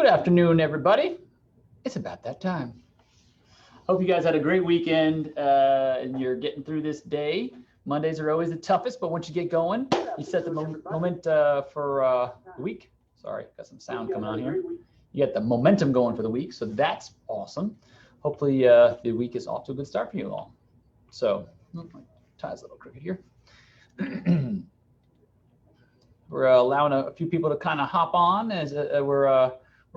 Good afternoon, everybody. It's about that time. Hope you guys had a great weekend and you're getting through this day. Mondays are always the toughest, but once you get going, you set the moment for the week. Sorry, got some sound coming on here. You get the momentum going for the week, so that's awesome. Hopefully the week is off to a good start for you all. So, tie's a little crooked here. We're allowing a few people to kind of hop on as we're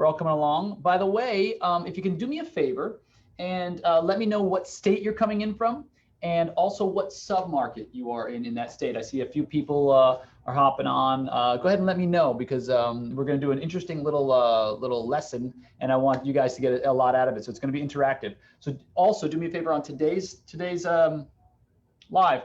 all coming along. By the way, if you can do me a favor and let me know what state you're coming in from and also what submarket you are in that state. I see a few people are hopping on. Go ahead and let me know because we're going to do an interesting little lesson and I want you guys to get a lot out of it. So it's going to be interactive. So also do me a favor on today's live.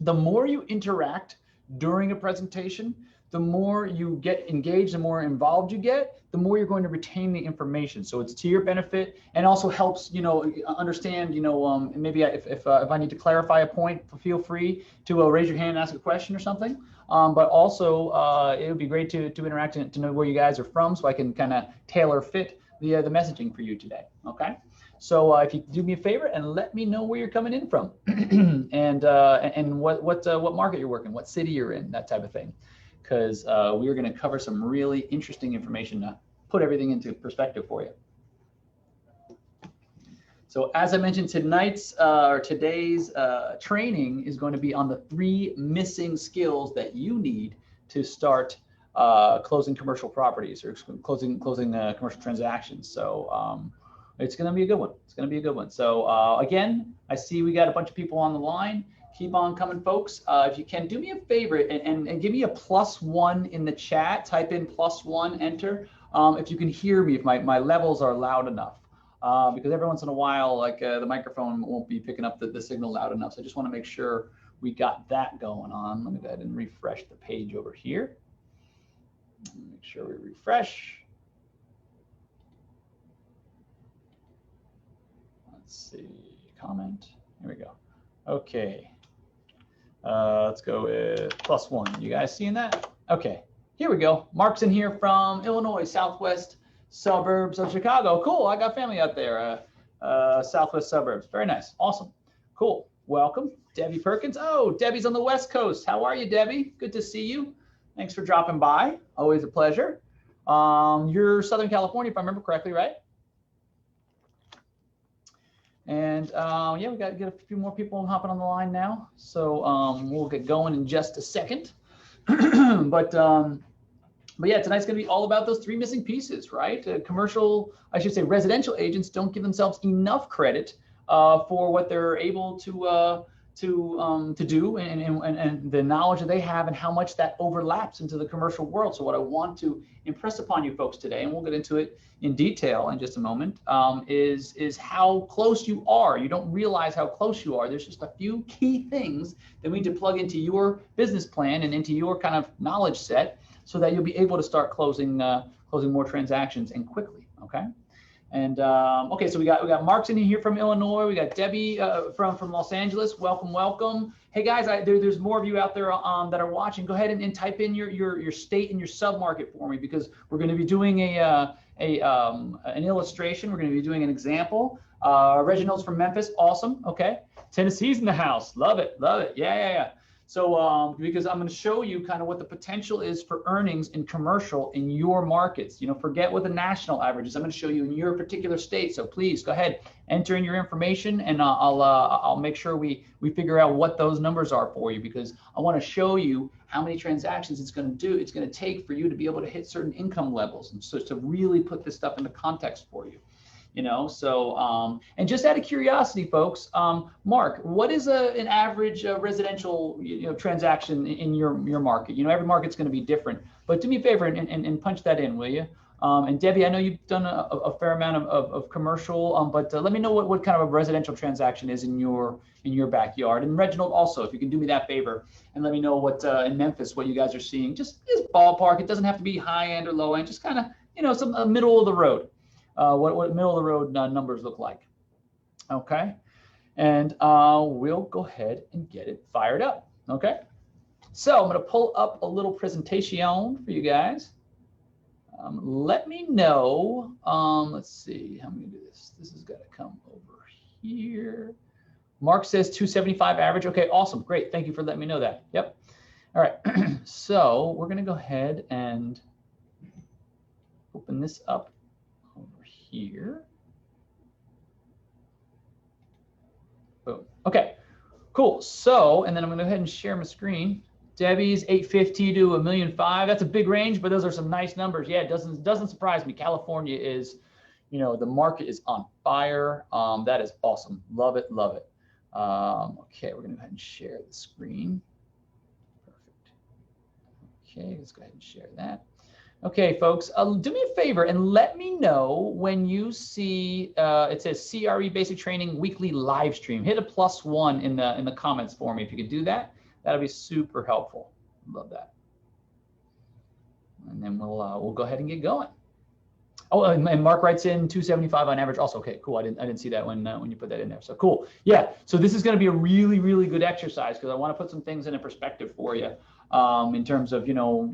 The more you interact during a presentation, the more you get engaged, the more involved you get, the more you're going to retain the information. So it's to your benefit and also helps, understand, maybe if I need to clarify a point, feel free to raise your hand and ask a question or something. But also it would be great to interact and to know where you guys are from so I can kind of tailor fit the messaging for you today, okay? So if you do me a favor and let me know where you're coming in from and what market you're working, what city you're in, that type of thing. Because we are going to cover some really interesting information to put everything into perspective for you. So as I mentioned, today's training is going to be on the 3 missing skills that you need to start closing commercial properties or closing commercial transactions. So it's going to be a good one. It's going to be a good one. So again, I see we got a bunch of people on the line. Keep on coming, folks. If you can, do me a favor and give me a +1 in the chat. Type in +1, enter. If you can hear me, if my levels are loud enough. Because every once in a while, like the microphone won't be picking up the signal loud enough. So I just want to make sure we got that going on. Let me go ahead and refresh the page over here. Make sure we refresh. Let's see, comment. Here we go. Okay. Let's go with +1. You guys seeing that? Okay, here we go. Mark's in here from Illinois, southwest suburbs of Chicago. Cool, I got family out there. Southwest suburbs, very nice, awesome, cool. Welcome, Debbie Perkins. Oh, Debbie's on the West Coast. How are you, Debbie? Good to see you. Thanks for dropping by, always a pleasure. You're Southern California, if I remember correctly, right? And yeah, we got to get a few more people hopping on the line now. So we'll get going in just a second. But yeah, tonight's going to be all about those 3 missing pieces, right? Residential agents don't give themselves enough credit for what they're able to do and the knowledge that they have and how much that overlaps into the commercial world. So what I want to impress upon you folks today, and we'll get into it in detail in just a moment, is how close you are. You don't realize how close you are. There's just a few key things that we need to plug into your business plan and into your kind of knowledge set so that you'll be able to start closing more transactions and quickly, okay? And okay, so we got Mark's in here from Illinois. We got Debbie from Los Angeles. Welcome, welcome. Hey guys, there's more of you out there that are watching. Go ahead and type in your state and your submarket for me because we're going to be doing an illustration. We're going to be doing an example. Reginald's from Memphis. Awesome. Okay. Tennessee's in the house. Love it. Love it. Yeah. So because I'm going to show you kind of what the potential is for earnings in commercial in your markets. Forget what the national average is. I'm going to show you in your particular state. So please go ahead, enter in your information, and I'll make sure we figure out what those numbers are for you because I want to show you how many transactions it's going to take for you to be able to hit certain income levels, and so to really put this stuff into context for you. So and just out of curiosity, folks, Mark, what is an average residential transaction in your market? Every market's going to be different, but do me a favor and punch that in, will you? And Debbie, I know you've done a fair amount of commercial, but let me know what kind of a residential transaction is in your backyard. And Reginald also, if you can do me that favor and let me know what in Memphis what you guys are seeing. Just ballpark. It doesn't have to be high end or low end. Just kind of some middle of the road. What middle of the road numbers look like. Okay, and we'll go ahead and get it fired up. Okay, so I'm going to pull up a little presentation for you guys. Let me know. Let's see how I'm going to do this. This has got to come over here. Mark says 275 average. Okay, awesome. Great. Thank you for letting me know that. Yep. All right. So we're going to go ahead and open this up over here. Boom. Okay, cool. So, and then I'm going to go ahead and share my screen. Debbie's 850 to 1,000,005. That's a big range, but those are some nice numbers. Yeah, it doesn't surprise me. California is, you know, the market is on fire. That is awesome. Love it, love it. Okay, we're going to go ahead and share the screen. Perfect. Okay, let's go ahead and share that. Okay, folks, do me a favor and let me know when you see it says CRE Basic Training Weekly Live Stream. Hit a +1 in the comments for me if you could do that. That'll be super helpful. Love that. And then we'll go ahead and get going. Oh, and Mark writes in 275 on average. Also, okay, cool. I didn't see that when you put that in there. So cool. Yeah. So this is going to be a really, really good exercise because I want to put some things in a perspective for you in terms of, you know,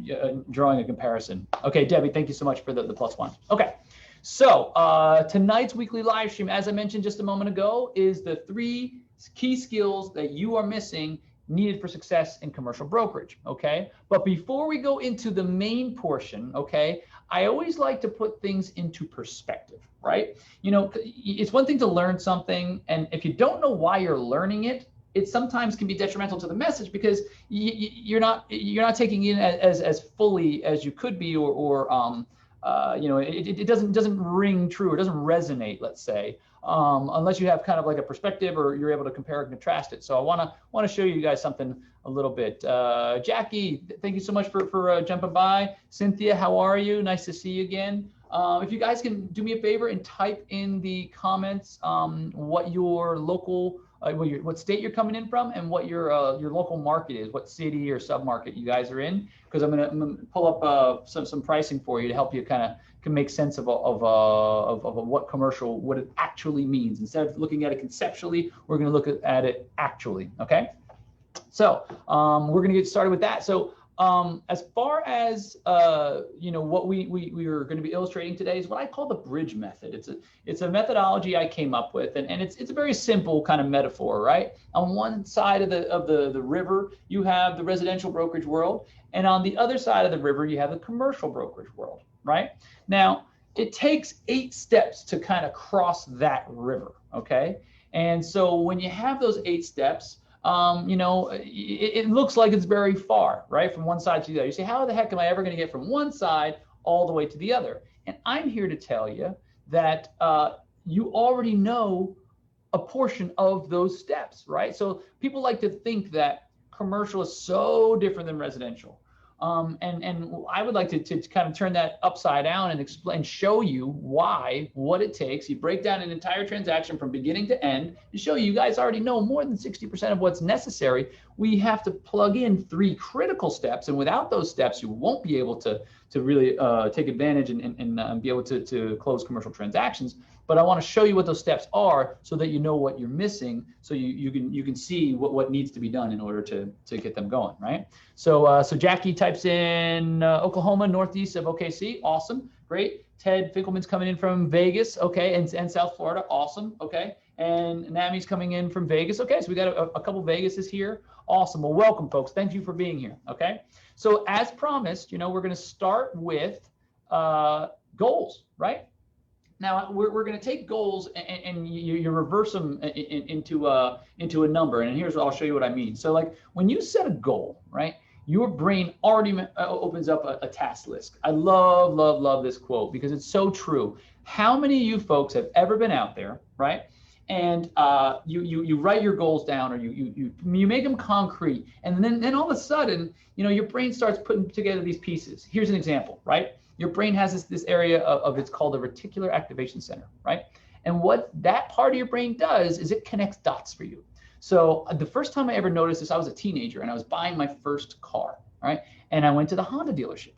drawing a comparison. Okay, Debbie, thank you so much for the +1. Okay. So tonight's weekly live stream, as I mentioned just a moment ago, is the 3 key skills that you are missing needed for success in commercial brokerage. Okay. But before we go into the main portion, okay, I always like to put things into perspective, right? You know, it's one thing to learn something, and if you don't know why you're learning it, it sometimes can be detrimental to the message because you're not taking it as fully as you could be, or you know, it doesn't ring true, or doesn't resonate, let's say, unless you have kind of like a perspective or you're able to compare and contrast it. So I want to show you guys something a little bit. Jackie, thank you so much for jumping by. Cynthia, how are you? Nice to see you again. If you guys can do me a favor and type in the comments what your local, what state you're coming in from, and what your local market is, what city or submarket you guys are in, because I'm gonna pull up some pricing for you to help you kind of can make sense of what commercial, what it actually means. Instead of looking at it conceptually, we're going to look at it actually. Okay. So we're going to get started with that. So as far as you know, what we are going to be illustrating today is what I call the bridge method. It's a methodology I came up with, and it's a very simple kind of metaphor, right? On one side of the river, you have the residential brokerage world, and on the other side of the river, you have the commercial brokerage world, right? Now, it takes 8 steps to kind of cross that river, okay? And so when you have those 8 steps, you know, it looks like it's very far, right? From one side to the other. You say, how the heck am I ever going to get from one side all the way to the other? And I'm here to tell you that you already know a portion of those steps, right? So people like to think that commercial is so different than residential. And I would like to kind of turn that upside down and explain, show you what it takes. You break down an entire transaction from beginning to end and show you guys already know more than 60% of what's necessary. We have to plug in 3 critical steps, and without those steps, you won't be able to really take advantage and be able to close commercial transactions. But I want to show you what those steps are so that you know what you're missing, so you can see what needs to be done in order to get them going, right? So Jackie types in Oklahoma, northeast of OKC. Awesome, great. Ted Finkelman's coming in from Vegas, okay, and South Florida. Awesome, okay. And Nami's coming in from Vegas. Okay, so we got a couple Vegases here. Awesome. Well, welcome, folks. Thank you for being here. Okay. So as promised, you know, we're going to start with goals, right? Now we're going to take goals and you reverse them into a number. And here's what I'll show you what I mean. So like when you set a goal, right, your brain already opens up a task list. I love this quote because it's so true. How many of you folks have ever been out there, right? And you write your goals down, or you make them concrete, and then all of a sudden, you know, your brain starts putting together these pieces. Here's an example, right? Your brain has this area of it's called the reticular activation center, right? And what that part of your brain does is it connects dots for you. So the first time I ever noticed this, I was a teenager and I was buying my first car, right? And I went to the Honda dealership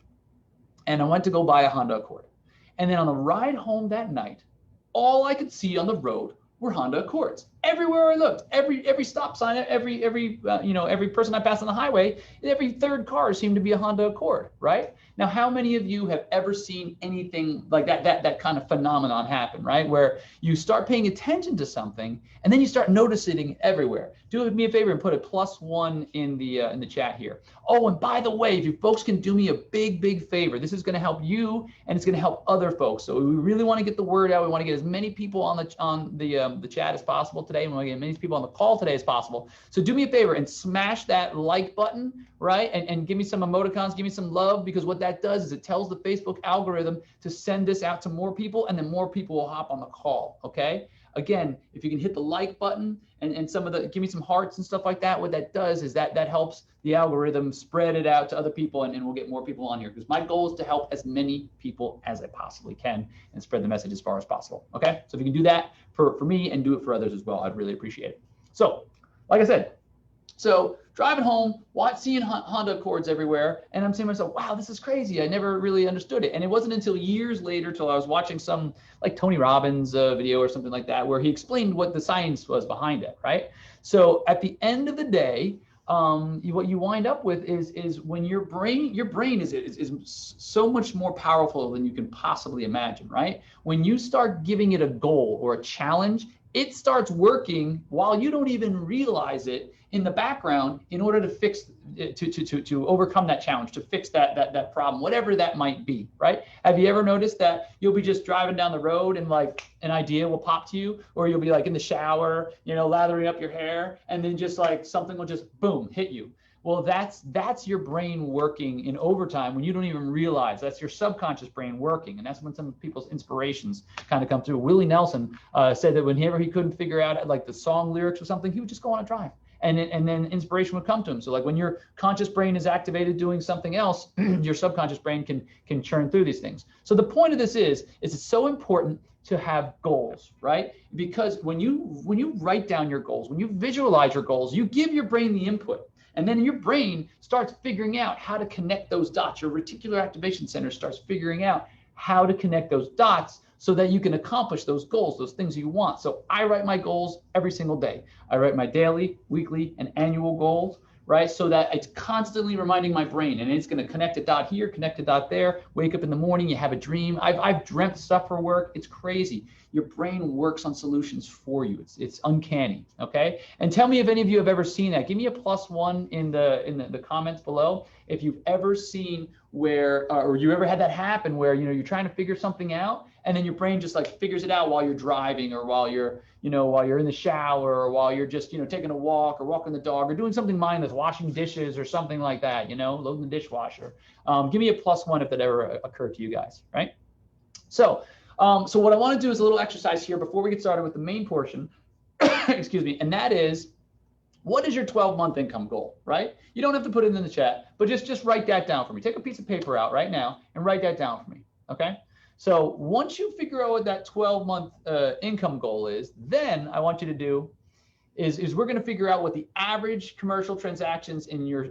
and I went to go buy a Honda Accord. And then on the ride home that night, all I could see on the road were Honda Accords. everywhere I looked, every stop sign, every person I passed on the highway, every third car seemed to be a Honda Accord, right? Now, how many of you have ever seen anything like that kind of phenomenon happen, right? Where you start paying attention to something and then you start noticing it everywhere. Do me a favor and put a +1 in the chat here. Oh, and by the way, if you folks can do me a big favor, this is going to help you and it's going to help other folks. So we really want to get the word out. We want to get as many people on the chat as possible today. We want to get as many people on the call today as possible. So do me a favor and smash that like button, right? And give me some emoticons, give me some love, because what that does is it tells the Facebook algorithm to send this out to more people, and then more people will hop on the call, okay? Again, if you can hit the like button and some of the, give me some hearts and stuff like that, what that does is that helps the algorithm spread it out to other people, and we'll get more people on here, because my goal is to help as many people as I possibly can and spread the message as far as possible, okay? So if you can do that for me and do it for others as well, I'd really appreciate it. So, like I said, so driving home, seeing Honda Accords everywhere, and I'm saying to myself, wow, this is crazy. I never really understood it. And it wasn't until years later, till I was watching some like Tony Robbins video or something like that, where he explained what the science was behind it, right? So at the end of the day, what you wind up with is when your brain is so much more powerful than you can possibly imagine, right? When you start giving it a goal or a challenge, it starts working while you don't even realize it in the background in order to fix, to overcome that challenge, to fix that problem, whatever that might be, right? Have you ever noticed that you'll be just driving down the road and like an idea will pop to you, or you'll be like in the shower, lathering up your hair, and then just like something will just boom, hit you. Well, that's your brain working in overtime when you don't even realize. That's your subconscious brain working, and that's when some people's inspirations kind of come through. Willie Nelson said that whenever he couldn't figure out like the song lyrics or something, he would just go on a drive, and then inspiration would come to him. So like when your conscious brain is activated doing something else, your subconscious brain can churn through these things. So the point of this is it's so important to have goals, right? Because when you write down your goals, when you visualize your goals, you give your brain the input. And then your brain starts figuring out how to connect those dots. Your reticular activation center starts figuring out how to connect those dots so that you can accomplish those goals, those things you want. So I write my goals every single day. I write my daily, weekly, and annual goals, right? So that it's constantly reminding my brain, and it's going to connect a dot here, connect a dot there. Wake up in the morning, you have a dream. I've dreamt stuff for work. It's crazy. Your brain works on solutions for you. It's uncanny, okay? And tell me if any of you have ever seen that. Give me a +1 in the comments below if you've ever seen where, or you ever had that happen where you're trying to figure something out, and then your brain just like figures it out while you're driving, or while you're in the shower, or while you're just taking a walk or walking the dog or doing something mindless, washing dishes or something like that, loading the dishwasher. Give me a +1 if that ever occurred to you guys, right? So what I want to do is a little exercise here before we get started with the main portion, excuse me, and that is, what is your 12-month income goal, right? You don't have to put it in the chat, but just write that down for me. Take a piece of paper out right now and write that down for me, okay? So once you figure out what that 12-month income goal is, then I want you to do is we're going to figure out what the average commercial transactions in your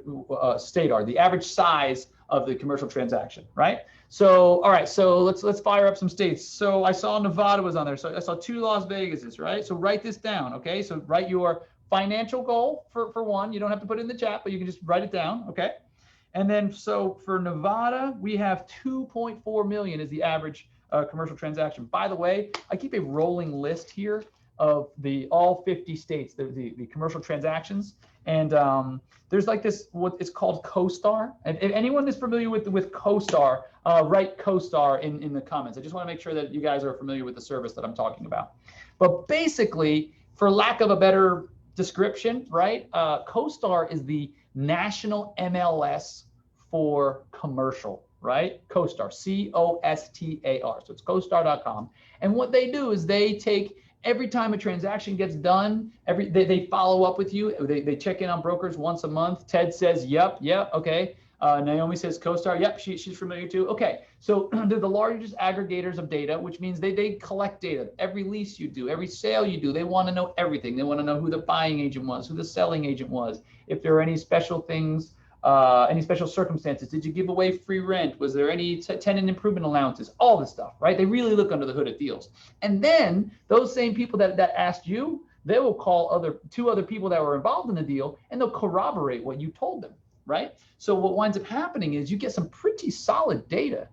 state are, the average size of the commercial transaction, right? So, all right, so let's fire up some states. So I saw Nevada was on there. So I saw 2 Las Vegases, right? So write this down, okay? So write your financial goal for one. You don't have to put it in the chat, but you can just write it down, okay? And then so for Nevada, we have 2.4 million is the average commercial transaction. By the way, I keep a rolling list here of all 50 states, the commercial transactions. And there's like this, what it's called CoStar. And if anyone is familiar with CoStar, write CoStar in the comments. I just want to make sure that you guys are familiar with the service that I'm talking about. But basically, for lack of a better description, right, CoStar is the national MLS for commercial, right? CoStar, C-O-S-T-A-R. So it's CoStar.com. And what they do is they take every time a transaction gets done, they follow up with you. They check in on brokers once a month. Ted says, yep, okay. Naomi says CoStar, yep, she's familiar too. Okay, so they're the largest aggregators of data, which means they collect data. Every lease you do, every sale you do, they want to know everything. They want to know who the buying agent was, who the selling agent was, if there are any special things, any special circumstances. Did you give away free rent? Was there any tenant improvement allowances? All this stuff, right? They really look under the hood at deals. And then those same people that asked you, they will call two other people that were involved in the deal, and they'll corroborate what you told them, right? So what winds up happening is you get some pretty solid data.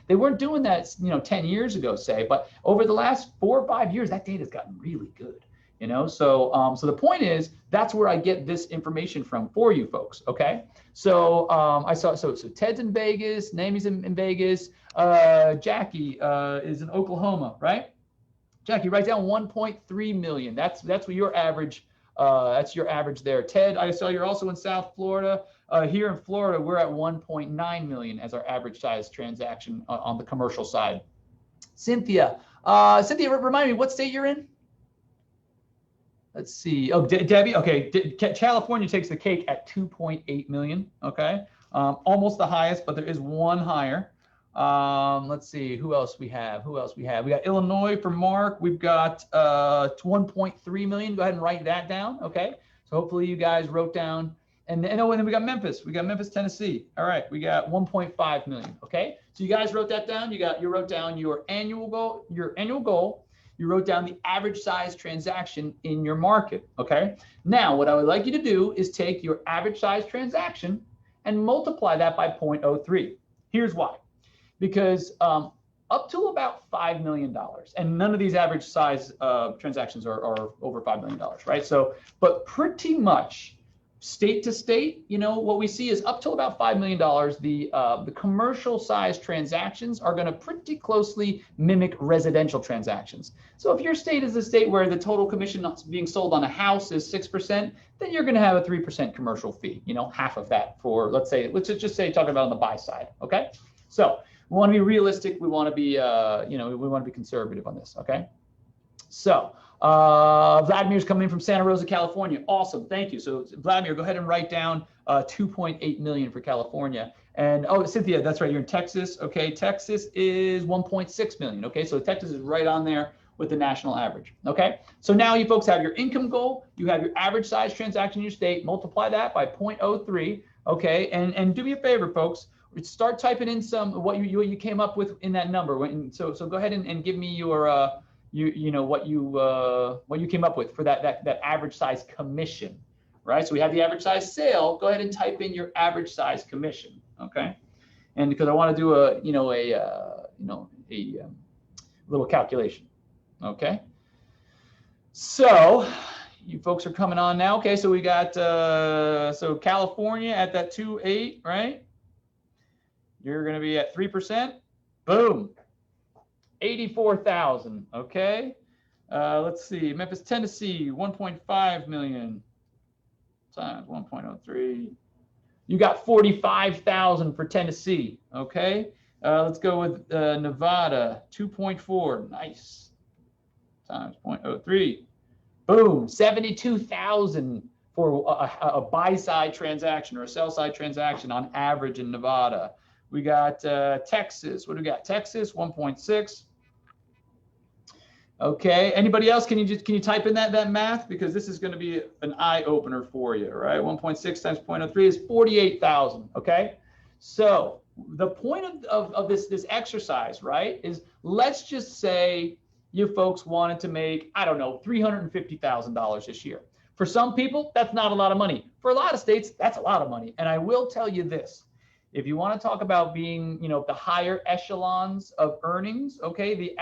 They weren't doing that 10 years ago, say, but over the last 4 or 5 years, that data's gotten really good. So the point is, that's where I get this information from for you folks. Okay. So I saw, so Ted's in Vegas, Naomi's in Vegas, Jackie is in Oklahoma, right? Jackie, write down 1.3 million. That's what your average. That's your average there. Ted, I saw you're also in South Florida. Here in Florida, we're at 1.9 million as our average size transaction on the commercial side. Cynthia, remind me what state you're in. Let's see. Oh, Debbie. Okay, California takes the cake at 2.8 million. Okay, almost the highest, but there is one higher. Let's see who else we have. We got Illinois for Mark. We've got 1.3 million. Go ahead and write that down. Okay, so hopefully you guys wrote down. And then we got Memphis. We got Memphis, Tennessee. All right, we got 1.5 million. Okay, so you guys wrote that down. You wrote down your annual goal. You wrote down the average size transaction in your market. Okay. Now, what I would like you to do is take your average size transaction and multiply that by 0.03. Here's why. Because up to about $5 million, and none of these average size transactions are over $5 million, right? So, but pretty much state to state, what we see is up to about $5 million, the commercial size transactions are going to pretty closely mimic residential transactions. So if your state is a state where the total commission being sold on a house is 6%, then you're going to have a 3% commercial fee, half of that for, let's just say talking about on the buy side. Okay. So we want to be realistic. We want to be, we want to be conservative on this. Okay. So Vladimir's coming in from Santa Rosa, California. Awesome. Thank you. So Vladimir, go ahead and write down 2.8 million for California. And Cynthia, that's right. You're in Texas. Okay. Texas is 1.6 million. Okay. So Texas is right on there with the national average. Okay. So now you folks have your income goal. You have your average size transaction in your state. Multiply that by 0.03. Okay. And do me a favor, folks. Start typing in some what you came up with in that number. So go ahead and give me your what you came up with for that average size commission, right? So we have the average size sale. Go ahead and type in your average size commission, okay? And because I want to do a little calculation, okay? So you folks are coming on now, okay? So we got so California at that 2.8, right? You're going to be at 3%. Boom. 84,000. Okay. Let's see. Memphis, Tennessee, 1.5 million times 1.03. You got 45,000 for Tennessee. Okay. Let's go with Nevada, 2.4. Nice. Times 0.03. Boom. 72,000 for a buy side transaction or a sell side transaction on average in Nevada. We got Texas. What do we got? Texas, 1.6. Okay. Anybody else? Can you type in that math? Because this is going to be an eye opener for you, right? 1.6 times 0.03 is 48,000. Okay. So the point of this exercise, right, is let's just say you folks wanted to make, I don't know, $350,000 this year. For some people, that's not a lot of money. For a lot of states, that's a lot of money. And I will tell you this. If you want to talk about being, the higher echelons of earnings, okay, the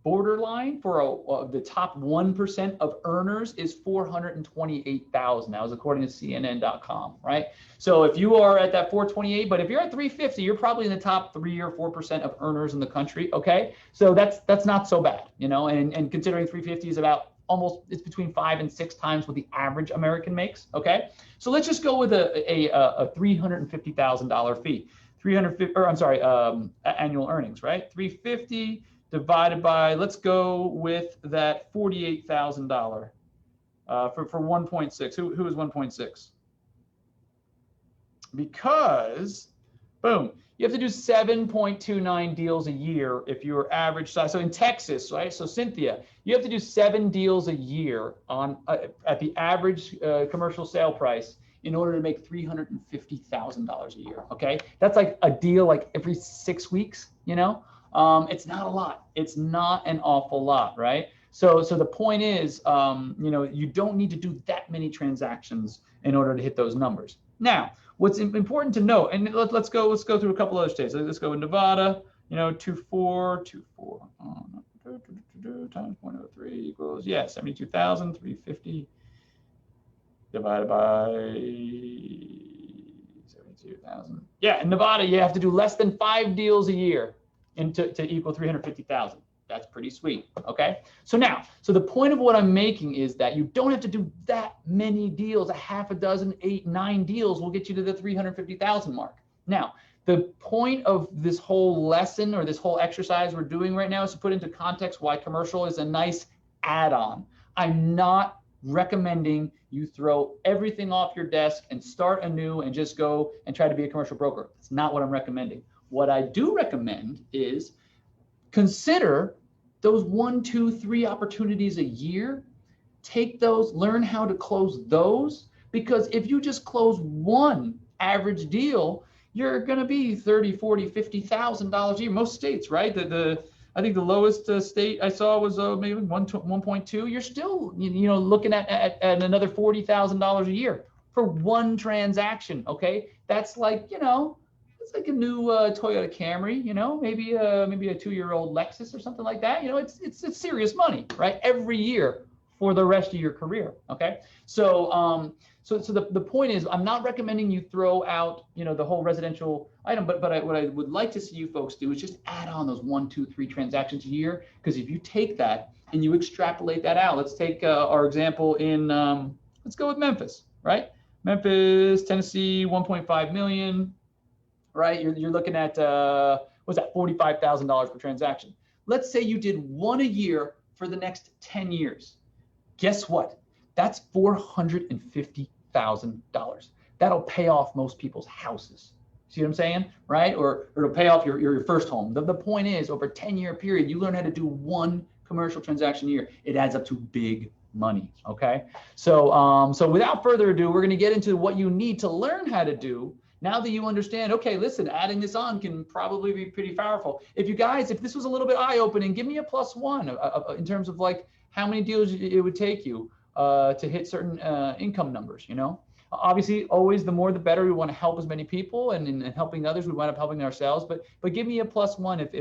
borderline for the top 1% of earners is 428,000. That was according to CNN.com, right? So if you are at that 428, but if you're at 350, you're probably in the top 3 or 4% of earners in the country, okay? So that's not so bad, and considering 350 is about it's between 5 and 6 times what the average American makes. Okay, so let's just go with a $350,000 fee, annual earnings, right? 350 divided by, let's go with that $48,000 for 1.6. Who is 1.6? Because, boom, you have to do 7.29 deals a year if your average size. So in Texas, right? So Cynthia, you have to do 7 deals a year on at the average commercial sale price in order to make $350,000 a year. Okay, that's like a deal like every 6 weeks. It's not a lot. It's not an awful lot, right? So the point is, you don't need to do that many transactions in order to hit those numbers. Now, what's important to note, and let's go through a couple other states. Let's go in Nevada. 24 times 0.03 equals 72,350 divided by 72,000. Yeah, in Nevada, you have to do less than 5 deals a year to equal 350,000. That's pretty sweet. Okay. So the point of what I'm making is that you don't have to do that many deals. A half a dozen, 8, 9 deals will get you to the 350,000 mark. Now, the point of this whole lesson or this whole exercise we're doing right now is to put into context why commercial is a nice add-on. I'm not recommending you throw everything off your desk and start anew and just go and try to be a commercial broker. That's not what I'm recommending. What I do recommend is consider those 1, 2, 3 opportunities a year. Take those, learn how to close those, because if you just close one average deal, you're going to be $30,000, $40,000, $50,000 a year. Most states, right? I think the lowest state I saw was maybe 1.2. You're still, looking at another $40,000 a year for one transaction. Okay, that's like, it's like a new Toyota Camry. Maybe a 2-year-old Lexus or something like that. It's serious money, right? Every year for the rest of your career. Okay, so the point is, I'm not recommending you throw out, the whole residential item, but what I would like to see you folks do is just add on those 1, 2, 3 transactions a year. Because if you take that and you extrapolate that out, let's take our example in, let's go with Memphis, right? Memphis, Tennessee, 1.5 million, right? You're looking at, what's that, $45,000 per transaction. Let's say you did one a year for the next 10 years. Guess what? That's $450,000. That'll pay off most people's houses. See what I'm saying? Right? Or it'll pay off your first home. The point is, over a 10-year period, you learn how to do one commercial transaction a year. It adds up to big money. Okay. So without further ado, we're going to get into what you need to learn how to do. Now that you understand, okay, listen, adding this on can probably be pretty powerful. If this was a little bit eye-opening, give me a +1 in terms of like how many deals it would take you to hit certain income numbers. Obviously, always the more the better. We want to help as many people, and in helping others, we wind up helping ourselves. But give me a +1 if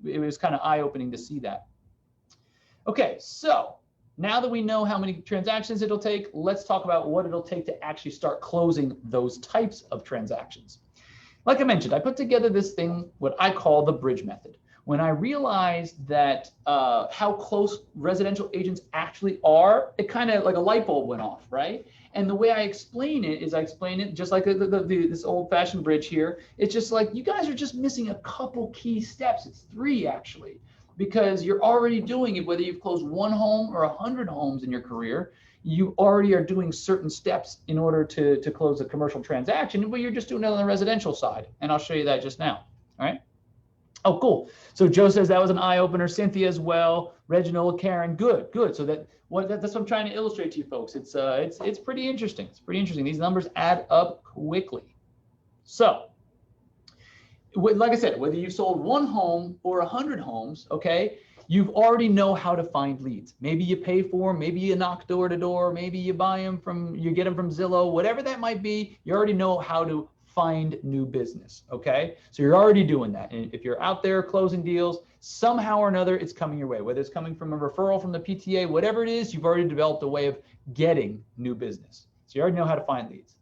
it was kind of eye-opening to see that. Okay, so now that we know how many transactions it'll take, let's talk about what it'll take to actually start closing those types of transactions. Like I mentioned, I put together this thing, what I call the bridge method. When I realized that how close residential agents actually are, it kind of like a light bulb went off, right? And the way I explain it is I explain it just like this old-fashioned bridge here. It's just like you guys are just missing a couple key steps. It's 3 actually, because you're already doing it, whether you've closed 1 home or 100 homes in your career. You already are doing certain steps in order to close a commercial transaction, but you're just doing it on the residential side. And I'll show you that just now. All right. Oh, cool. So Joe says that was an eye opener. Cynthia as well. Reginald, Karen, good. So that's what I'm trying to illustrate to you folks. It's pretty interesting. It's pretty interesting. These numbers add up quickly. So, like I said, whether you've sold 1 home or 100 homes, okay, you already know how to find leads. Maybe you pay for them, maybe you knock door to door, maybe you buy them you get them from Zillow, whatever that might be. You already know how to find new business. Okay, so you're already doing that. And if you're out there closing deals, somehow or another, it's coming your way, whether it's coming from a referral from the PTA, whatever it is, you've already developed a way of getting new business. So you already know how to find leads.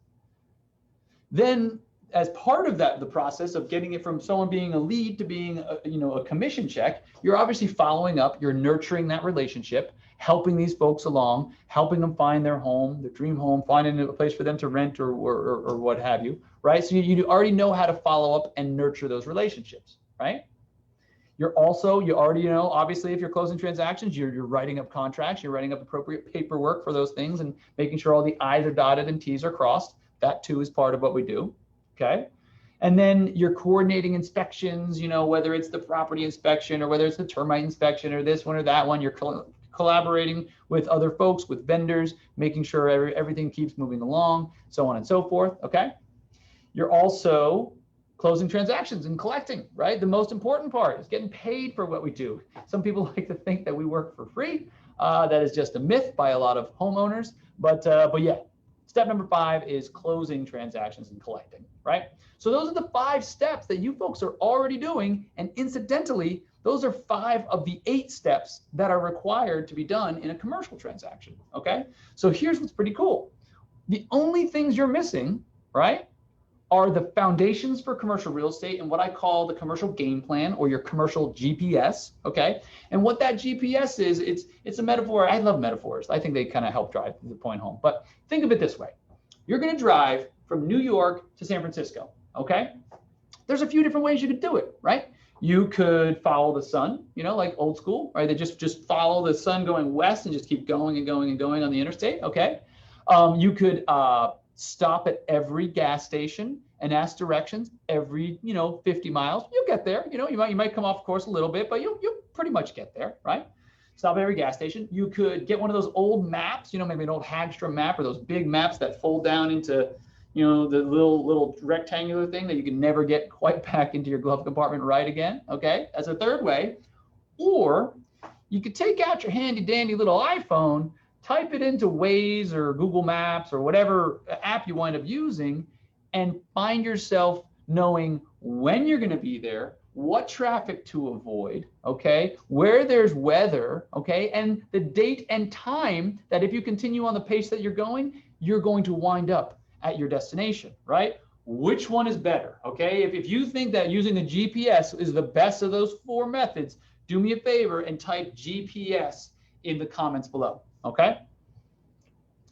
Then as part of the process of getting it from someone being a lead to being a commission check, you're obviously following up, you're nurturing that relationship, helping these folks along, helping them find their home, their dream home, finding a place for them to rent or what have you, right? So you already know how to follow up and nurture those relationships, right? You already know, obviously, if you're closing transactions, you're writing up contracts, you're writing up appropriate paperwork for those things and making sure all the I's are dotted and T's are crossed. That too is part of what we do. Okay. And then you're coordinating inspections, whether it's the property inspection or whether it's the termite inspection or this one or that one. You're collaborating with other folks, with vendors, making sure everything keeps moving along, so on and so forth. Okay. You're also closing transactions and collecting, right? The most important part is getting paid for what we do. Some people like to think that we work for free. That is just a myth by a lot of homeowners. But yeah, step number 5 is closing transactions and collecting, right? So those are the 5 steps that you folks are already doing. And incidentally, those are 5 of the 8 steps that are required to be done in a commercial transaction, okay? So here's what's pretty cool. The only things you're missing, right, are the foundations for commercial real estate and what I call the commercial game plan or your commercial GPS, okay? And what that GPS is, it's a metaphor. I love metaphors. I think they kind of help drive the point home. But think of it this way. You're going to drive from New York to San Francisco, okay? There's a few different ways you could do it, right? You could follow the sun, you know, like old school, right? They just follow the sun going west and just keep going and going and going on the interstate, okay? You could stop at every gas station and ask directions every, 50 miles. You'll get there. You might come off course a little bit, but you'll pretty much get there, right? Stop at every gas station. You could get one of those old maps, maybe an old Hagstrom map or those big maps that fold down into, the little rectangular thing that you can never get quite back into your glove compartment right again. Okay, that's a third way. Or you could take out your handy dandy little iPhone, type it into Waze or Google Maps or whatever app you wind up using, and find yourself knowing when you're going to be there, what traffic to avoid, okay, where there's weather, okay, and the date and time that if you continue on the pace that you're going to wind up at your destination, right? Which one is better, okay? If you think that using the GPS is the best of those 4 methods, do me a favor and type GPS in the comments below, okay?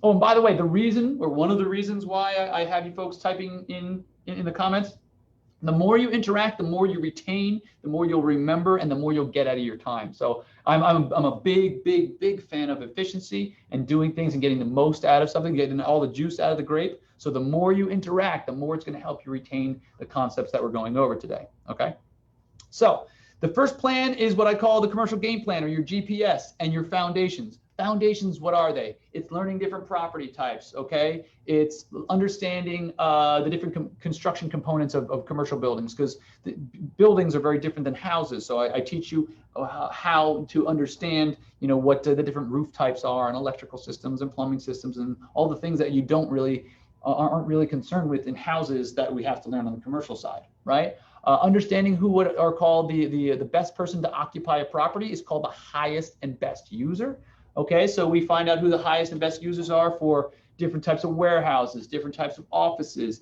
Oh, and by the way, one of the reasons why I have you folks typing in the comments, the more you interact, the more you retain, the more you'll remember, and the more you'll get out of your time. So I'm a big fan of efficiency and doing things and getting the most out of something, getting all the juice out of the grape. So the more you interact, the more it's going to help you retain the concepts that we're going over today, okay? So the first plan is what I call the commercial game plan or your GPS and your foundations. Foundations, what are they? It's learning different property types, okay? It's understanding the different construction components of commercial buildings, because buildings are very different than houses. So I teach you how to understand, what the different roof types are and electrical systems and plumbing systems and all the things that you aren't really concerned with in houses that we have to learn on the commercial side, right? Understanding who what are called the best person to occupy a property is called the highest and best user. Okay, so we find out who the highest and best users are for different types of warehouses, different types of offices,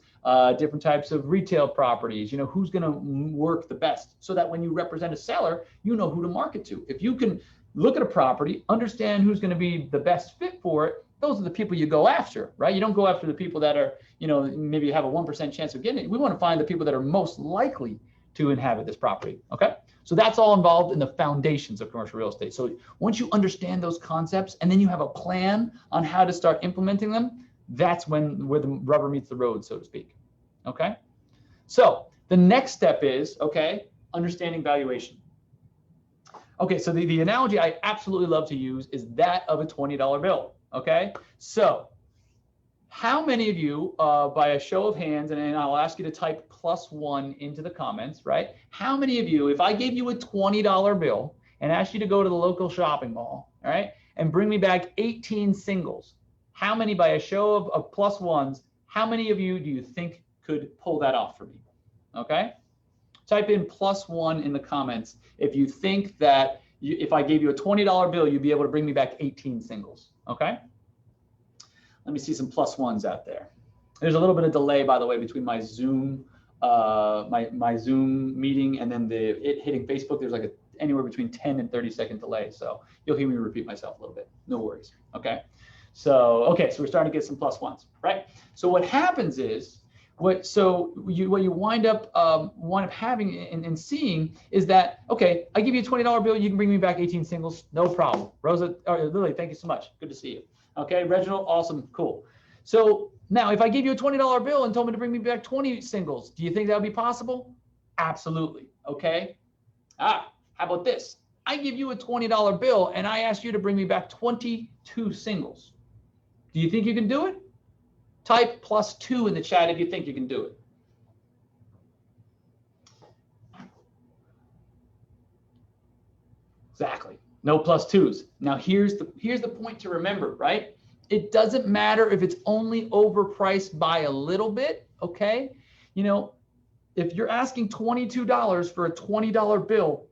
different types of retail properties, who's going to work the best, so that when you represent a seller, you know who to market to. If you can look at a property, understand who's going to be the best fit for it, those are the people you go after, right? You don't go after the people that are, maybe have a 1% chance of getting it. We want to find the people that are most likely to inhabit this property, okay? So that's all involved in the foundations of commercial real estate. So once you understand those concepts and then you have a plan on how to start implementing them, that's where the rubber meets the road, so to speak, okay? So the next step is, okay, understanding valuation. Okay, so the analogy I absolutely love to use is that of a $20 bill, okay? So how many of you, by a show of hands, and I'll ask you to type +1 into the comments, right? How many of you, if I gave you a $20 bill and asked you to go to the local shopping mall, all right, and bring me back 18 singles, how many, by a show of +1s, how many of you do you think could pull that off for me? Okay? Type in +1 in the comments if you think that if I gave you a $20 bill, you'd be able to bring me back 18 singles, okay? Let me see some +1s out there. There's a little bit of delay, by the way, between my Zoom my Zoom meeting and then it hitting Facebook. There's like anywhere between 10 and 30-second delay. So you'll hear me repeat myself a little bit. No worries. Okay. So we're starting to get some +1s, right? So what happens is, what you wind up having and seeing is that, okay, I give you a $20 bill, you can bring me back 18 singles, no problem. Rosa, Lily, thank you so much. Good to see you. Okay, Reginald, awesome, cool. So now if I gave you a $20 bill and told me to bring me back 20 singles, do you think that would be possible? Absolutely, okay? How about this? I give you a $20 bill and I ask you to bring me back 22 singles. Do you think you can do it? Type +2 in the chat if you think you can do it. Exactly. No plus twos. Now here's the point to remember, right? It doesn't matter if it's only overpriced by a little bit, okay? You know, if you're asking $22 for a $20 bill,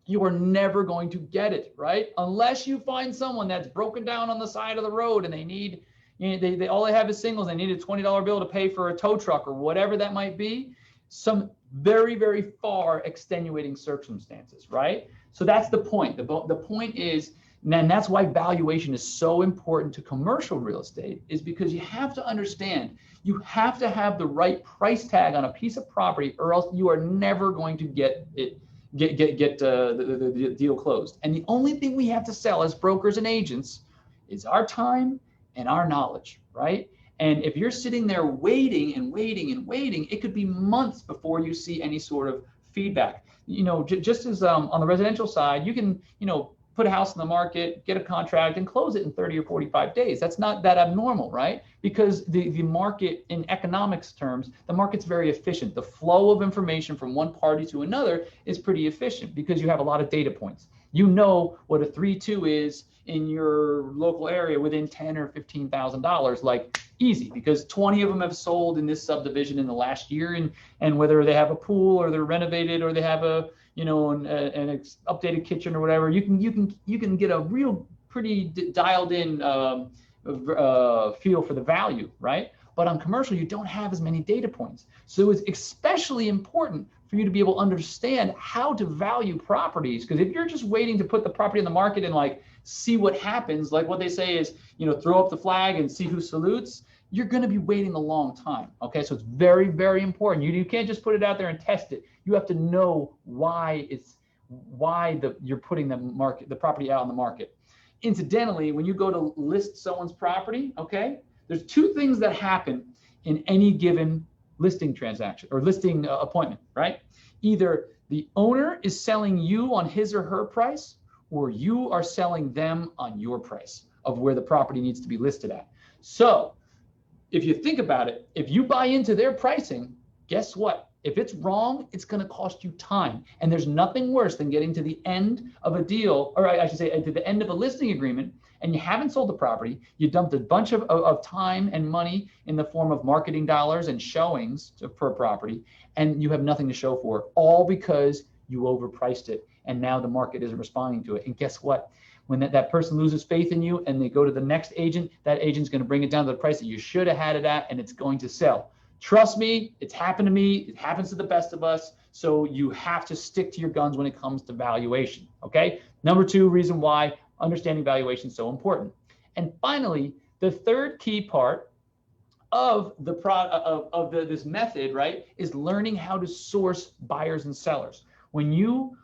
you are never going to get it, right? Unless you find someone that's broken down on the side of the road and they need, you know, they all they have is singles. They need a $20 bill to pay for a tow truck or whatever that might be. Some very, very far extenuating circumstances, right? So that's the point. The point is, and that's why valuation is so important to commercial real estate, is because you have to understand, you have to have the right price tag on a piece of property, or else you are never going to get the deal closed. And the only thing we have to sell as brokers and agents is our time and our knowledge, right? And if you're sitting there waiting and waiting and waiting, it could be months before you see any sort of feedback. You know, just as on the residential side, you can, you know, put a house in the market, get a contract, and close it in 30 or 45 days. That's not that abnormal, right? Because the market, in economics terms, the market's very efficient. The flow of information from one party to another is pretty efficient because you have a lot of data points. You know what a 3-2 is in your local area within $10,000 or $15,000, like easy, because 20 of them have sold in this subdivision in the last year, and whether they have a pool or they're renovated or they have a, you know, an updated kitchen or whatever, you can get a real pretty dialed in feel for the value, right? But on commercial, you don't have as many data points. So it's especially important for you to be able to understand how to value properties. Because if you're just waiting to put the property on the market and like see what happens, like what they say is, you know, throw up the flag and see who salutes, you're going to be waiting a long time. Okay, so it's very, very important. You can't just put it out there and test it. You have to know why you're putting the property out on the market. Incidentally, when you go to list someone's property, okay, there's two things that happen in any given listing transaction or listing appointment, right? Either the owner is selling you on his or her price, or you are selling them on your price of where the property needs to be listed at. So if you think about it, if you buy into their pricing, guess what? If it's wrong, it's going to cost you time. And there's nothing worse than getting to the end of a deal, or I should say to the end of a listing agreement, and you haven't sold the property. You dumped a bunch of time and money in the form of marketing dollars and showings per property, and you have nothing to show for it, all because you overpriced it. And now the market isn't responding to it. And guess what? When that person loses faith in you and they go to the next agent, that agent's going to bring it down to the price that you should have had it at, and it's going to sell. Trust me, it's happened to me. It happens to the best of us. So you have to stick to your guns when it comes to valuation. Okay. Number two reason why understanding valuation is so important. And finally, the third key part of this method, right, is learning how to source buyers and sellers. When you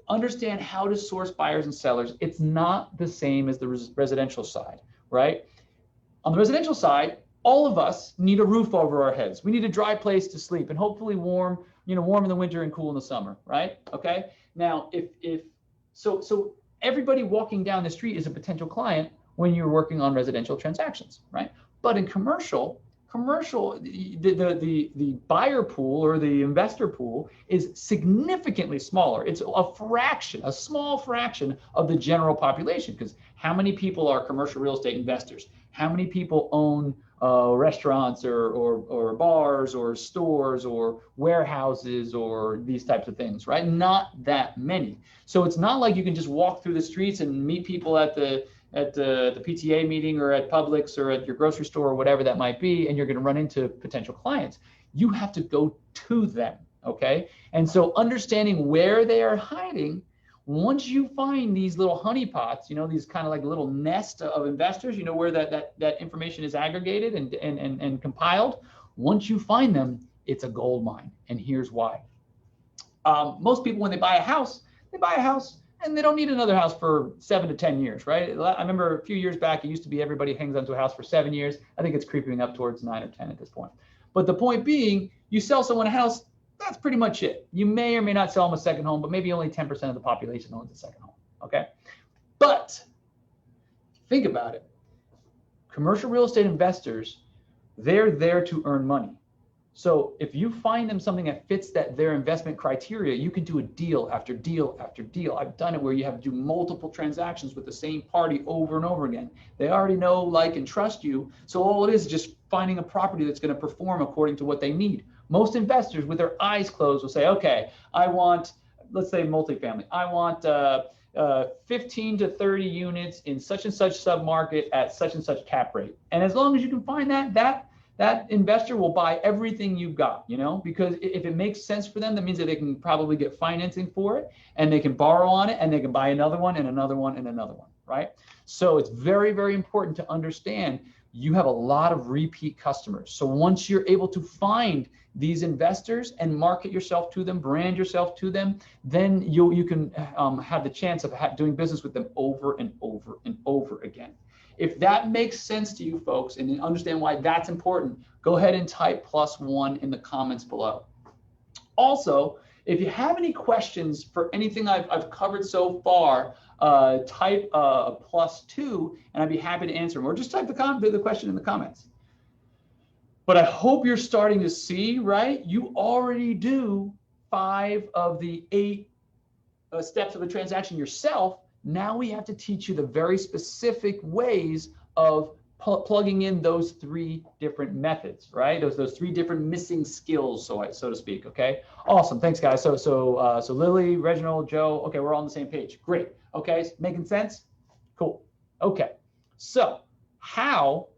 understand how to source buyers and sellers, it's not the same as the residential side, right? On the residential side, all of us need a roof over our heads. We need a dry place to sleep, and hopefully warm in the winter and cool in the summer, right? Okay. Now, so everybody walking down the street is a potential client when you're working on residential transactions, right? But in commercial, the buyer pool or the investor pool is significantly smaller. It's a small fraction of the general population, because how many people are commercial real estate investors? How many people own restaurants or bars or stores or warehouses or these types of things, right? Not that many. So it's not like you can just walk through the streets and meet people at the PTA meeting or at Publix or at your grocery store or whatever that might be, and you're going to run into potential clients. You have to go to them, okay? And so understanding where they are hiding, once you find these little honeypots, these kind of like little nest of investors, where that information is aggregated and compiled, once you find them, it's a gold mine. And here's why. Most people, when they buy a house and they don't need another house for 7 to 10 years, right? I remember a few years back, it used to be everybody hangs onto a house for 7 years. I think it's creeping up towards 9 or 10 at this point. But the point being, you sell someone a house, that's pretty much it. You may or may not sell them a second home, but maybe only 10% of the population owns a second home, okay? But think about it. Commercial real estate investors, they're there to earn money. So if you find them something that fits their investment criteria, you can do a deal after deal after deal. I've done it where you have to do multiple transactions with the same party over and over again. They already know, like, and trust you. So all it is just finding a property that's going to perform according to what they need. Most investors with their eyes closed will say, okay, I want, let's say multifamily. I want 15 to 30 units in such and such submarket at such and such cap rate. And as long as you can find that investor will buy everything you've got, because if it makes sense for them, that means that they can probably get financing for it, and they can borrow on it, and they can buy another one and another one and another one, right? So it's very, very important to understand you have a lot of repeat customers. So once you're able to find these investors and market yourself to them, brand yourself to them, then you can have the chance of doing business with them over and over and over again. If that makes sense to you folks and understand why that's important, go ahead and type +1 in the comments below. Also, if you have any questions for anything I've covered so far, type +2 and I'd be happy to answer them, or just type the question in the comments. But I hope you're starting to see, right? You already do 5 of the 8 steps of a transaction yourself. Now we have to teach you the very specific ways of plugging in those 3 different methods, right? Those 3 different missing skills, so to speak. Okay, awesome. Thanks, guys. So Lily, Reginald, Joe. Okay, we're all on the same page. Great. Okay, making sense? Cool. Okay, so how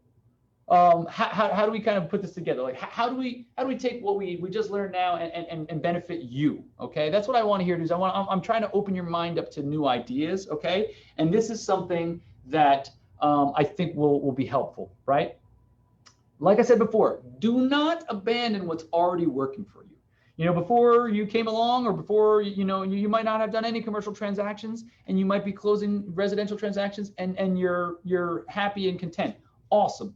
do we kind of put this together? Like, how do we take what we just learned now and benefit you? Okay, that's what I want to hear. I'm trying to open your mind up to new ideas. Okay, and this is something that I think will be helpful, right? Like I said before, do not abandon what's already working for you. Before you came along, or before you might not have done any commercial transactions, and you might be closing residential transactions, and you're happy and content. Awesome.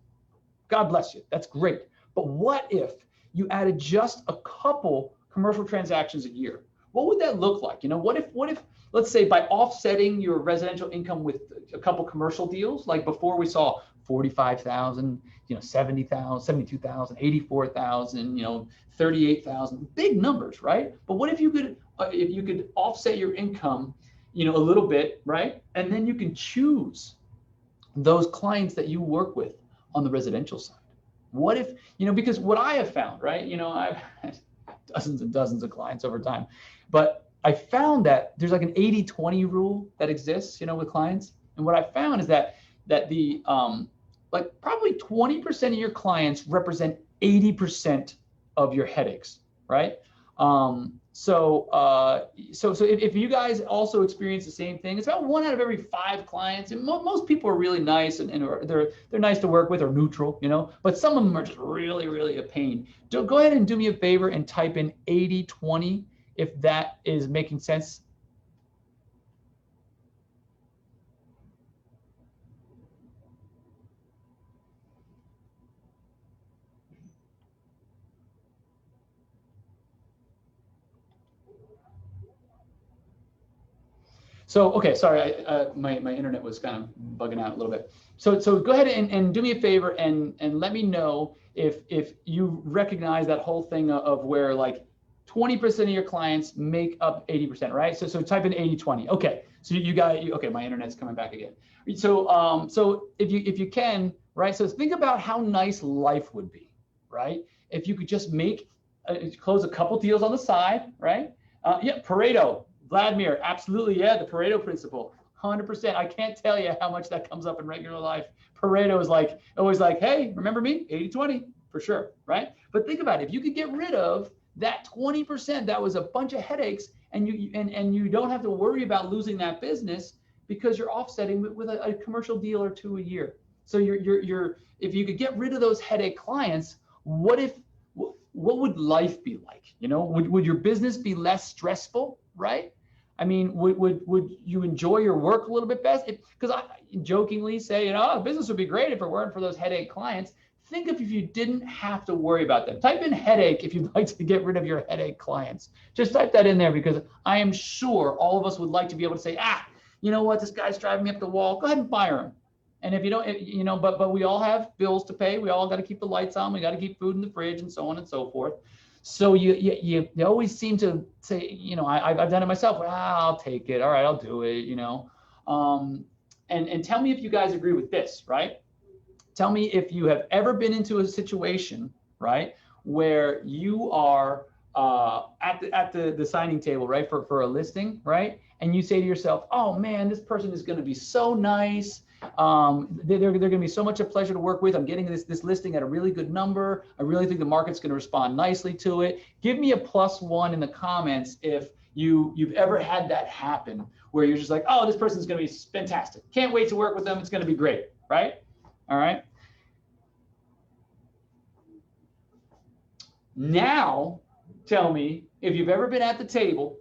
God bless you. That's great. But what if you added just a couple commercial transactions a year? What would that look like? What if, let's say, by offsetting your residential income with a couple commercial deals, like before we saw 45,000, 70,000, 72,000, 84,000, 38,000, big numbers, right? But what if you could offset your income, a little bit, right? And then you can choose those clients that you work with on the residential side. What if, because what I have found, right? I've had dozens and dozens of clients over time, but I found that there's like an 80-20 rule that exists, with clients. And what I found is that the, like probably 20% of your clients represent 80% of your headaches, right? So if you guys also experience the same thing, it's about 1 out of every 5 clients. And most people are really nice and they're nice to work with, or neutral, but some of them are just really, really a pain. Go ahead and do me a favor and type in 80-20 if that is making sense. So, okay, sorry, my internet was kind of bugging out a little bit. So go ahead and do me a favor and let me know if you recognize that whole thing of where like 20% of your clients make up 80%, right? So type in 80-20. Okay, so okay, my internet's coming back again. So if you can, right? So think about how nice life would be, right? If you could just close a couple deals on the side, right? Yeah, Pareto. Vladimir, absolutely, yeah, the Pareto principle, 100%. I can't tell you how much that comes up in regular life. Pareto is always like, hey, remember me? 80-20, for sure, right? But think about it. If you could get rid of that 20%, that was a bunch of headaches, and you don't have to worry about losing that business because you're offsetting with a commercial deal or 2 a year. So if you could get rid of those headache clients, what would life be like? Would your business be less stressful, right? I mean, would you enjoy your work a little bit best? Because I jokingly say, business would be great if it weren't for those headache clients. Think if you didn't have to worry about them. Type in headache if you'd like to get rid of your headache clients. Just type that in there, because I am sure all of us would like to be able to say, you know what, this guy's driving me up the wall. Go ahead and fire him. And if you don't, you know, but we all have bills to pay. We all got to keep the lights on. We got to keep food in the fridge and so on and so forth. So you always seem to say, you know, I've done it myself. Well, I'll take it. All right, I'll do it, you know. And tell me if you guys agree with this, right? Tell me if you have ever been into a situation, right, where you are at the signing table, right, for a listing, right? And you say to yourself, oh man, this person is going to be so nice. They're going to be so much a pleasure to work with. I'm getting this listing at a really good number. I really think the market's going to respond nicely to it. Give me a +1 in the comments if you've ever had that happen, where you're just like, oh, this person's going to be fantastic. Can't wait to work with them. It's going to be great, right? All right. Now, tell me if you've ever been at the table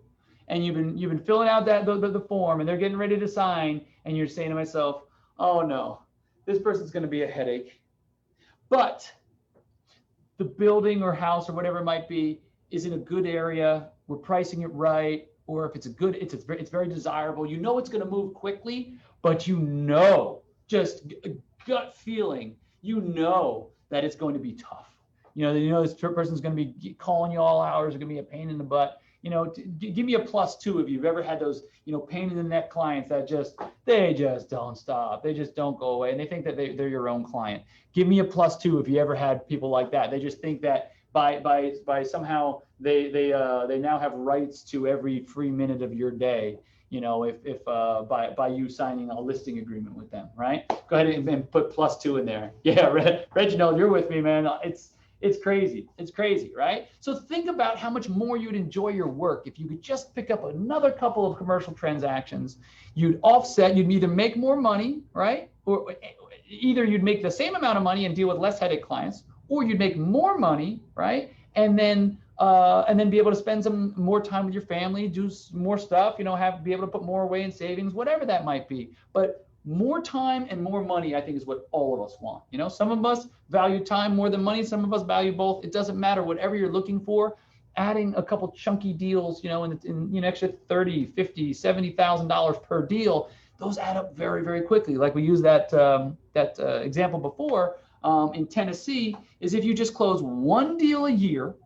and you've been filling out the form and they're getting ready to sign, and you're saying to myself, oh no, this person's going to be a headache. But the building or house or whatever it might be is in a good area. We're pricing it right. Or if it's it's very desirable. You know it's going to move quickly, but you know, just a gut feeling, you know that it's going to be tough. You know this person's going to be calling you all hours. It's going to be a pain in the butt. You know, give me a +2 if you've ever had those, you know, pain in the neck clients that they just don't stop. They just don't go away, and they think that they're your own client. Give me a +2 if you ever had people like that. They just think that by somehow they now have rights to every free minute of your day. You know, if by you signing a listing agreement with them, right? Go ahead and put +2 in there. Yeah, Reginald, you're with me, man. It's crazy. It's crazy, right? So think about how much more you'd enjoy your work if you could just pick up another couple of commercial transactions. You'd offset, you'd either make more money, right? Or either you'd make the same amount of money and deal with less headache clients, or you'd make more money, right? And then be able to spend some more time with your family, do more stuff, you know, be able to put more away in savings, whatever that might be. But more time and more money, I think, is what all of us want. You know, some of us value time more than money. Some of us value both. It doesn't matter. Whatever you're looking for, adding a couple chunky deals, you know, in you know, extra $30,000, $50,000, $70,000 per deal, those add up very, very quickly. Like we used that example before in Tennessee, is if you just close one deal a year,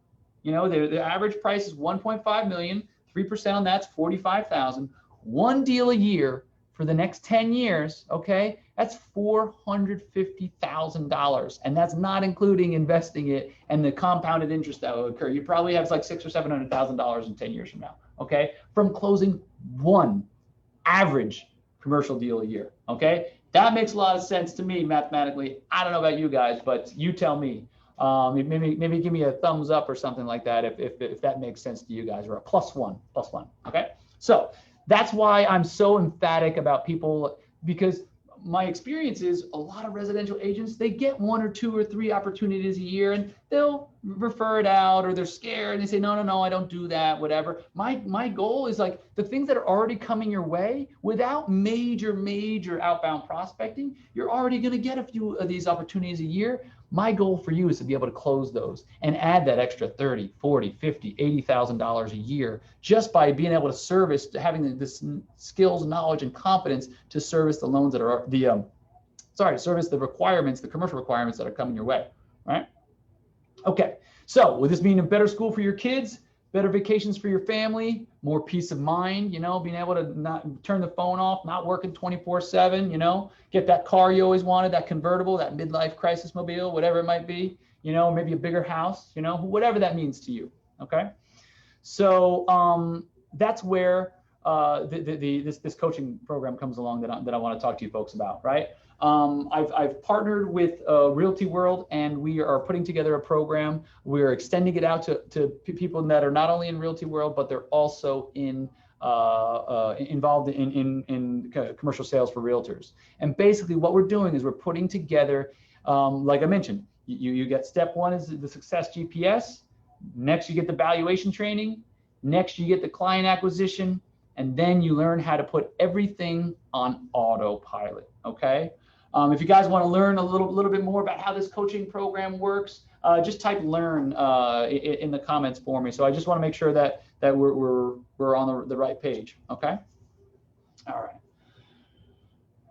you know, the average price is 1.5 million, 3% on that's 45,000. One deal a year for the next 10 years, okay, that's $450,000, and that's not including investing it and the compounded interest that will occur. You probably have like $600,000 or $700,000 in 10 years from now, okay, from closing one average commercial deal a year, okay? That makes a lot of sense to me mathematically. I don't know about you guys, but you tell me. Maybe give me a thumbs up or something like that if that makes sense to you guys, or a +1, okay? So that's why I'm so emphatic about people, because my experience is a lot of residential agents, they get 1 or 2 or 3 opportunities a year and they'll refer it out, or they're scared and they say, no, I don't do that, whatever. My goal is like the things that are already coming your way without major outbound prospecting, you're already going to get a few of these opportunities a year. My goal for you is to be able to close those and add that extra $30,000, $40,000, $50,000, $80,000 a year just by being able to service, having this skills, knowledge, and competence to service the loans that are service the requirements, the commercial requirements that are coming your way, right? Okay, so would this mean a better school for your kids, better vacations for your family, more peace of mind, you know, being able to not turn the phone off, not working 24/7, you know, get that car you always wanted, that convertible, that midlife crisis mobile, whatever it might be, you know, maybe a bigger house, you know, whatever that means to you, okay? So that's where this coaching program comes along that I want to talk to you folks about, right? I've partnered with Realty World, and we are putting together a program. We're extending it out to people that are not only in Realty World, but they're also involved in commercial sales for realtors. And basically what we're doing is we're putting together, like I mentioned, you get step 1 is the success GPS. Next, you get the valuation training. Next, you get the client acquisition. And then you learn how to put everything on autopilot, okay? If you guys want to learn a little bit more about how this coaching program works, just type "learn" in the comments for me. So I just want to make sure that we're on the right page, okay? All right.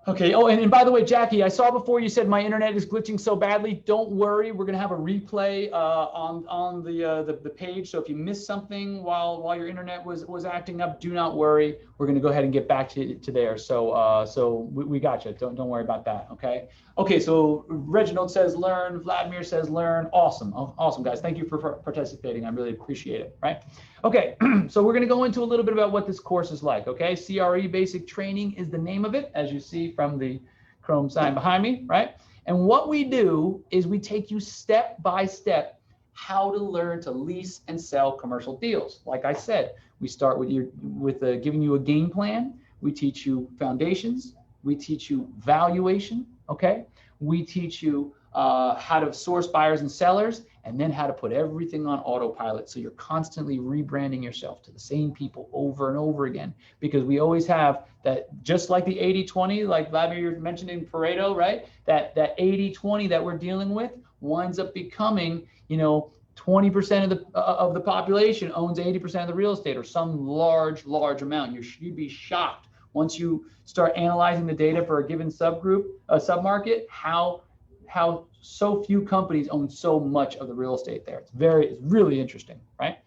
Okay. Oh, and by the way, Jackie, I saw before you said my internet is glitching so badly. Don't worry, we're gonna have a replay on the page. So if you missed something while your internet was acting up, do not worry. We're gonna go ahead and get back to there. So we got you. Don't worry about that. Okay. Okay. So Reginald says learn. Vladimir says learn. Awesome. Awesome, guys. Thank you for participating. I really appreciate it. Right. Okay. So we're gonna go into a little bit about what this course is like. Okay. CRE Basic Training is the name of it, as you see from the Chrome sign behind me, right? And what we do is we take you step by step how to learn to lease and sell commercial deals. Like I said, we start with giving you a game plan. We teach you foundations. We teach you valuation. Okay. We teach you how to source buyers and sellers, and then how to put everything on autopilot so you're constantly rebranding yourself to the same people over and over again, because we always have that, just like the 80-20, like Vladimir, you're mentioning Pareto, right? That 80-20 that we're dealing with winds up becoming, 20% of the population owns 80% of the real estate, or some large amount. You'd be shocked once you start analyzing the data for a given subgroup, a submarket, how so few companies own so much of the real estate there. It's really interesting, right?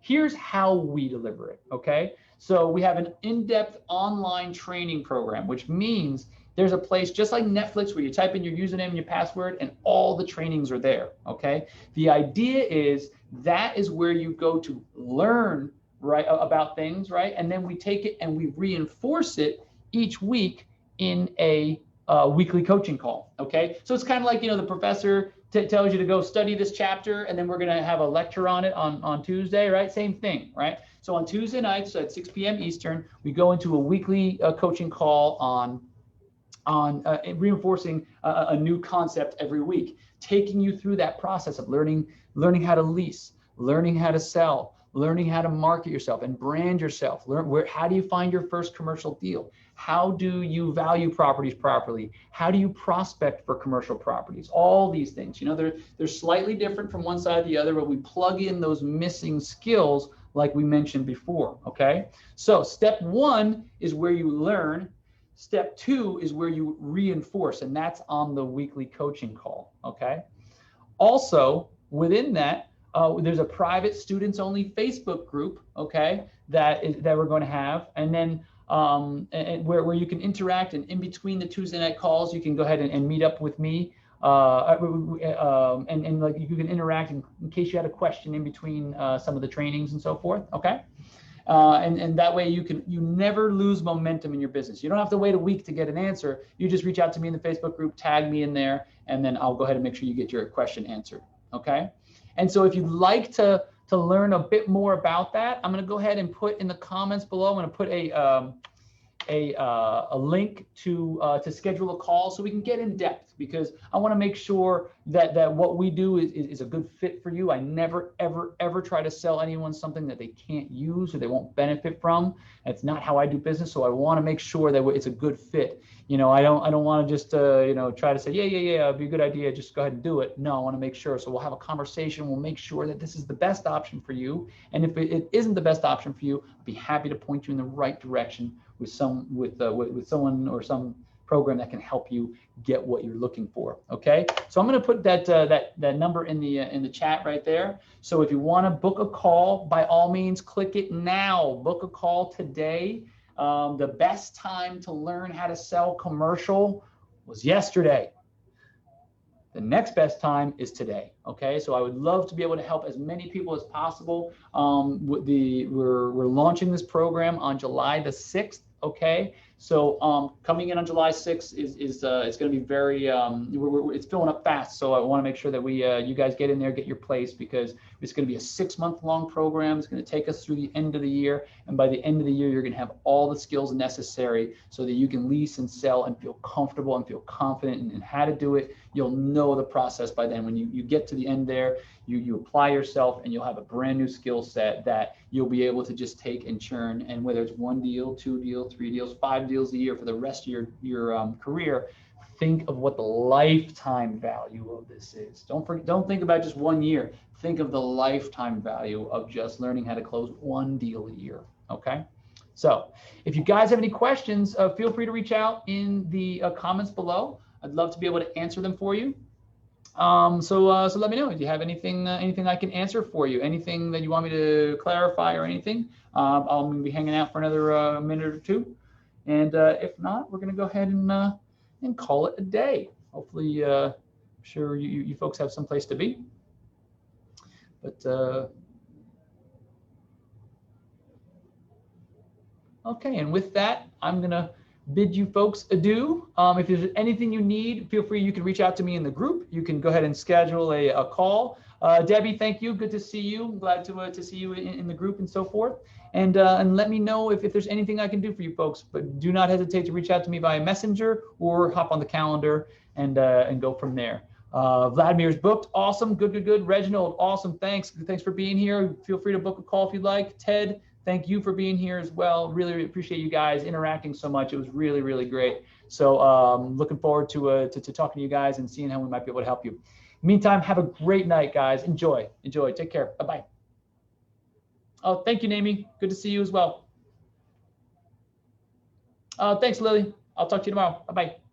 Here's how we deliver it, okay? So we have an in-depth online training program, which means there's a place just like Netflix where you type in your username and your password and all the trainings are there, okay? The idea is that is where you go to learn, right, about things, right? And then we take it and we reinforce it each week in a weekly coaching call. Okay, so it's kind of like, the professor tells you to go study this chapter, and then we're going to have a lecture on it on Tuesday, right? Same thing, right? So on Tuesday nights at 6 p.m. Eastern, we go into a weekly coaching call on reinforcing a new concept every week, taking you through that process of learning how to lease, learning how to sell, learning how to market yourself and brand yourself. How do you find your first commercial deal? How do you value properties properly? How do you prospect for commercial properties? All these things, they're slightly different from one side to the other, but we plug in those missing skills like we mentioned before, okay? So step 1 is where you learn. Step 2 is where you reinforce, and that's on the weekly coaching call, okay? Also, within that, there's a private students only Facebook group, okay, that we're going to have, and then and where you can interact, and in between the Tuesday night calls, you can go ahead and meet up with me, and like you can interact in case you had a question in between some of the trainings and so forth, okay? And that way you never lose momentum in your business. You don't have to wait a week to get an answer. You just reach out to me in the Facebook group, tag me in there, and then I'll go ahead and make sure you get your question answered, okay? And so if you'd like to learn a bit more about that, I'm going to go ahead and put in the comments below. I'm going to put a link to schedule a call so we can get in depth, because I want to make sure that what we do is a good fit for you. I never, ever try to sell anyone something that they can't use or they won't benefit from. That's not how I do business. So I want to make sure that it's a good fit. I don't want to just try to say, yeah, it'd be a good idea, just go ahead and do it. No, I want to make sure. So we'll have a conversation. We'll make sure that this is the best option for you. And if it isn't the best option for you, I'll be happy to point you in the right direction with someone or some program that can help you get what you're looking for. Okay, so I'm going to put that number in the chat right there. So if you want to book a call, by all means, click it now. Book a call today. The best time to learn how to sell commercial was yesterday. The next best time is today. Okay, so I would love to be able to help as many people as possible. We're launching this program on July the 6th. Okay, so coming in on July 6th is it's going to be very it's filling up fast. So I want to make sure that you guys get in there, get your place, because it's going to be a 6-month-long program. It's going to take us through the end of the year, and by the end of the year, you're going to have all the skills necessary so that you can lease and sell and feel comfortable and feel confident in how to do it. You'll know the process by then. When you get to the end there, you apply yourself, and you'll have a brand new skill set that you'll be able to just take and churn. And whether it's 1 deal, 2 deals, 3 deals, 5 deals a year for the rest of your career, think of what the lifetime value of this is. Don't think about just 1 year. Think of the lifetime value of just learning how to close 1 deal a year. Okay. So if you guys have any questions, feel free to reach out in the comments below. I'd love to be able to answer them for you. So let me know if you have anything I can answer for you, anything that you want me to clarify or anything. I'll be hanging out for another minute or two. And if not, we're going to go ahead and call it a day. Hopefully, I'm sure you folks have some place to be. But okay, and with that, I'm going to bid you folks adieu. If there's anything you need, feel free. You can reach out to me in the group. You can go ahead and schedule a call. Debbie, thank you. Good to see you. Glad to see you in the group and so forth. And let me know if there's anything I can do for you folks. But do not hesitate to reach out to me via Messenger or hop on the calendar and go from there. Vladimir's booked. Awesome. Good. Reginald, awesome. Thanks for being here. Feel free to book a call if you'd like. Ted, thank you for being here as well. Really appreciate you guys interacting so much. It was really great. So looking forward to talking to you guys and seeing how we might be able to help you. Meantime, have a great night, guys. Enjoy. Take care. Bye-bye. Oh, thank you, Naomi. Good to see you as well. Thanks, Lily. I'll talk to you tomorrow. Bye-bye.